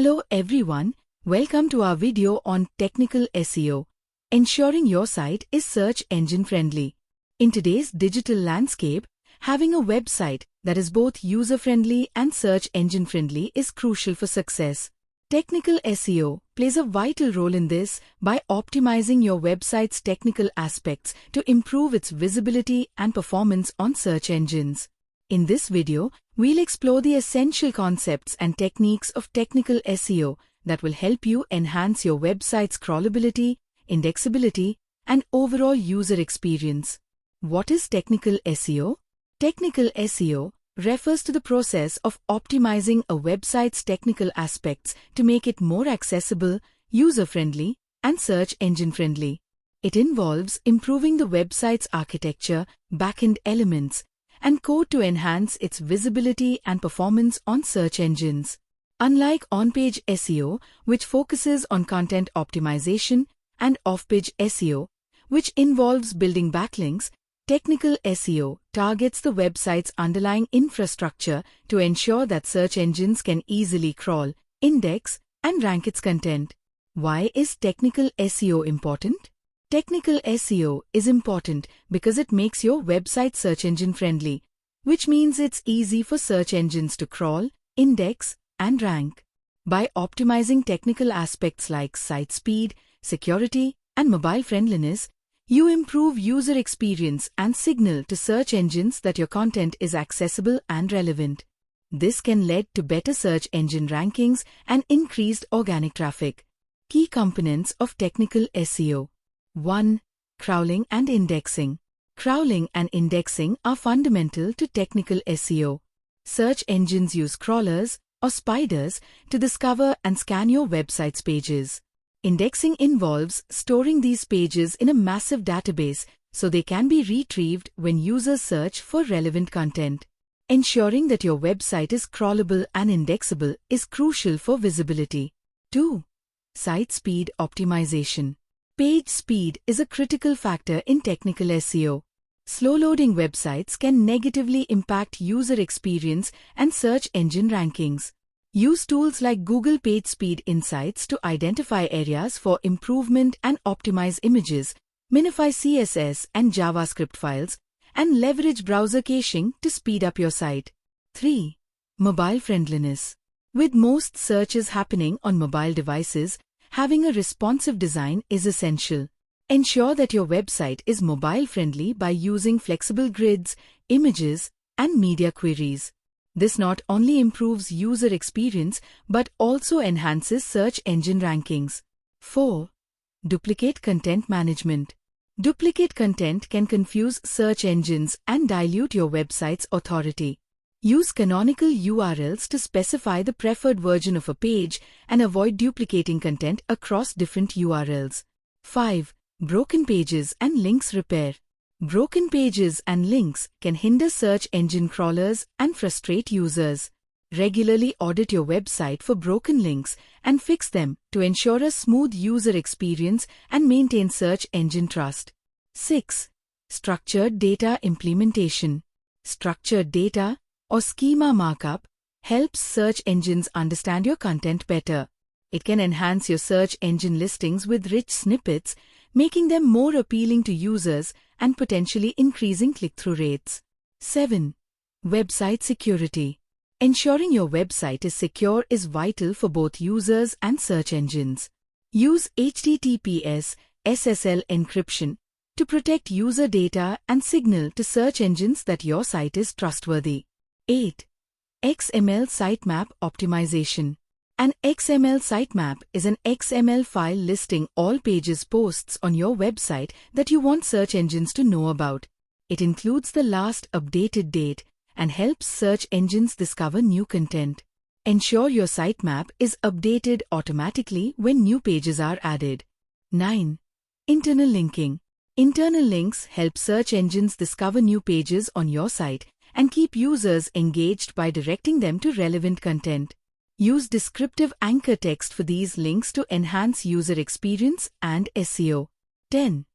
Hello everyone, welcome to our video on Technical SEO, ensuring your site is search engine friendly. In today's digital landscape, having a website that is both user-friendly and search engine friendly is crucial for success. Technical SEO plays a vital role in this by optimizing your website's technical aspects to improve its visibility and performance on search engines. In this video, we'll explore the essential concepts and techniques of technical SEO that will help you enhance your website's crawlability, indexability, and overall user experience. What is technical SEO? Technical SEO refers to the process of optimizing a website's technical aspects to make it more accessible, user-friendly, and search engine-friendly. It involves improving the website's architecture, backend elements, and code to enhance its visibility and performance on search engines. Unlike on-page SEO, which focuses on content optimization, and off-page SEO, which involves building backlinks, technical SEO targets the website's underlying infrastructure to ensure that search engines can easily crawl, index, and rank its content. Why is technical SEO important? Technical SEO is important because it makes your website search engine friendly, which means it's easy for search engines to crawl, index, and rank. By optimizing technical aspects like site speed, security, and mobile friendliness, you improve user experience and signal to search engines that your content is accessible and relevant. This can lead to better search engine rankings and increased organic traffic. Key components of technical SEO. 1. Crawling and indexing. Crawling and indexing are fundamental to technical SEO. Search engines use crawlers or spiders to discover and scan your website's pages. Indexing involves storing these pages in a massive database so they can be retrieved when users search for relevant content. Ensuring that your website is crawlable and indexable is crucial for visibility. 2. Site speed optimization. Page speed is a critical factor in technical SEO. Slow-loading websites can negatively impact user experience and search engine rankings. Use tools like Google PageSpeed Insights to identify areas for improvement and optimize images, minify CSS and JavaScript files, and leverage browser caching to speed up your site. 3. Mobile friendliness. With most searches happening on mobile devices, having a responsive design is essential. Ensure that your website is mobile-friendly by using flexible grids, images, and media queries. This not only improves user experience but also enhances search engine rankings. 4. Duplicate content management. Duplicate content can confuse search engines and dilute your website's authority. Use canonical URLs to specify the preferred version of a page and avoid duplicating content across different URLs. 5. Broken pages and links repair. Broken pages and links can hinder search engine crawlers and frustrate users. Regularly audit your website for broken links and fix them to ensure a smooth user experience and maintain search engine trust. 6. Structured data implementation. Structured data, or schema markup, helps search engines understand your content better. It can enhance your search engine listings with rich snippets, making them more appealing to users and potentially increasing click-through rates. 7. Website security. Ensuring your website is secure is vital for both users and search engines. Use HTTPS SSL encryption to protect user data and signal to search engines that your site is trustworthy. 8. XML Sitemap Optimization. An XML sitemap is an XML file listing all pages posts on your website that you want search engines to know about. It includes the last updated date and helps search engines discover new content. Ensure your sitemap is updated automatically when new pages are added. 9. Internal linking. Internal links help search engines discover new pages on your site and keep users engaged by directing them to relevant content. Use descriptive anchor text for these links to enhance user experience and SEO. 10.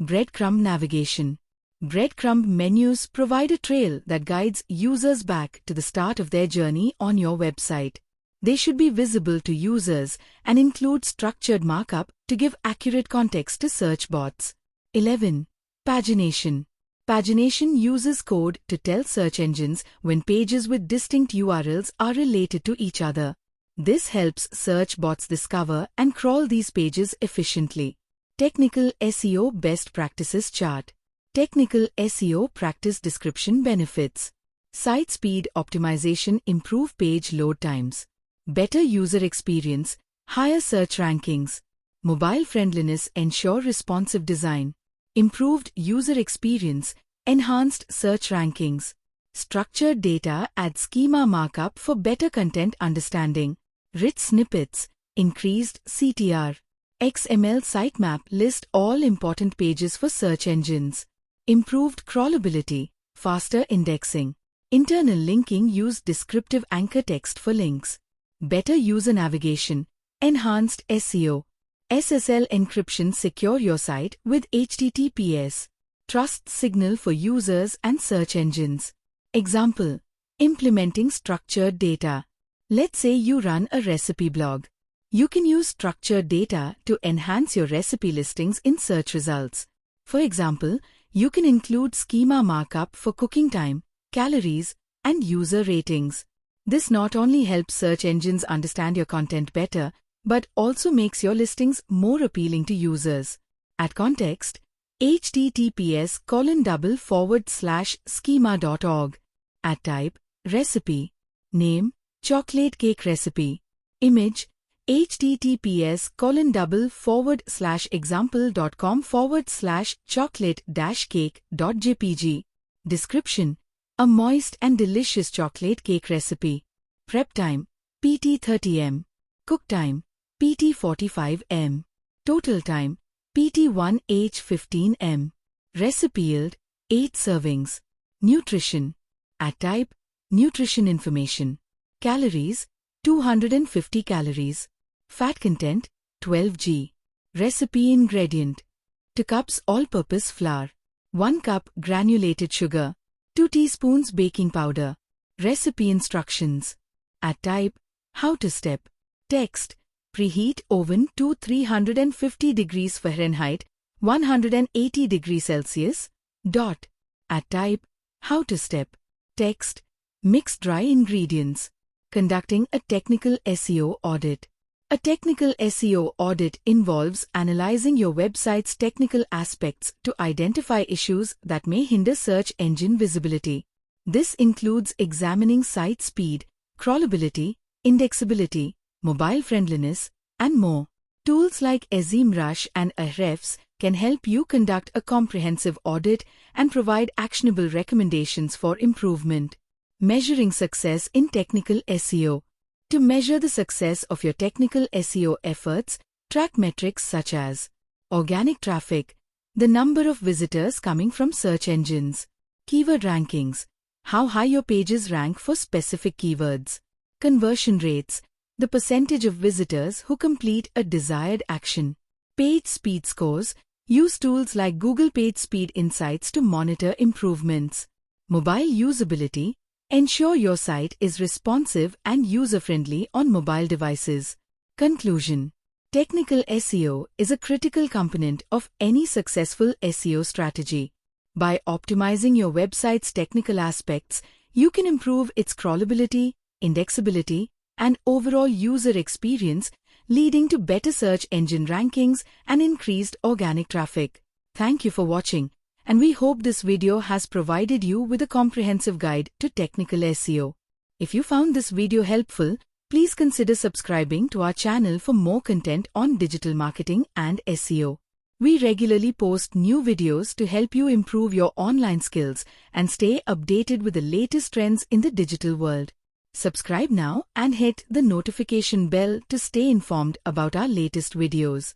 Breadcrumb Navigation. Breadcrumb menus provide a trail that guides users back to the start of their journey on your website. They should be visible to users and include structured markup to give accurate context to search bots. 11. Pagination. Pagination uses code to tell search engines when pages with distinct URLs are related to each other. This helps search bots discover and crawl these pages efficiently. Technical SEO Best Practices Chart. Technical SEO Practice Description Benefits. Site speed optimization improve page load times. Better user experience, higher search rankings. Mobile friendliness ensure responsive design. Improved user experience, enhanced search rankings. Structured data add schema markup for better content understanding. Rich snippets, increased CTR. XML Sitemap list all important pages for search engines. Improved crawlability, faster indexing. Internal linking use descriptive anchor text for links. Better user navigation, enhanced SEO. SSL encryption secure your site with HTTPS. Trust signal for users and search engines. Example: implementing structured data. Let's say you run a recipe blog. You can use structured data to enhance your recipe listings in search results. For example, you can include schema markup for cooking time, calories, and user ratings. This not only helps search engines understand your content better, but also makes your listings more appealing to users. At context, https://schema.org. At type, recipe. Name, chocolate cake recipe. Image, https://example.com/chocolate-cake.jpg. Description: a moist and delicious chocolate cake recipe. Prep time, PT 30m. Cook time, PT 45m. Total time, PT 1H 15m. Recipe yield, 8 servings. Nutrition. At type, nutrition information. Calories, 250 calories. Fat content, 12 g. Recipe ingredient: 2 cups all-purpose flour. 1 cup granulated sugar. 2 teaspoons baking powder. Recipe instructions. At type, how to step. Text: preheat oven to 350 degrees Fahrenheit, 180 degrees Celsius. Dot. At type, how to step. Text: mix dry ingredients. Conducting a technical SEO audit. A technical SEO audit involves analyzing your website's technical aspects to identify issues that may hinder search engine visibility. This includes examining site speed, crawlability, indexability, mobile friendliness, and more. Tools like SEMrush and Ahrefs can help you conduct a comprehensive audit and provide actionable recommendations for improvement. Measuring success in technical SEO. To measure the success of your technical SEO efforts, track metrics such as organic traffic, the number of visitors coming from search engines, keyword rankings, how high your pages rank for specific keywords, conversion rates, the percentage of visitors who complete a desired action, page speed scores. Use tools like Google Page Speed Insights to monitor improvements. Mobile usability. Ensure your site is responsive and user-friendly on mobile devices. Conclusion: technical SEO is a critical component of any successful SEO strategy. By optimizing your website's technical aspects, you can improve its crawlability, indexability, and overall user experience, leading to better search engine rankings and increased organic traffic. Thank you for watching, and we hope this video has provided you with a comprehensive guide to technical SEO. If you found this video helpful, please consider subscribing to our channel for more content on digital marketing and SEO. We regularly post new videos to help you improve your online skills and stay updated with the latest trends in the digital world. Subscribe now and hit the notification bell to stay informed about our latest videos.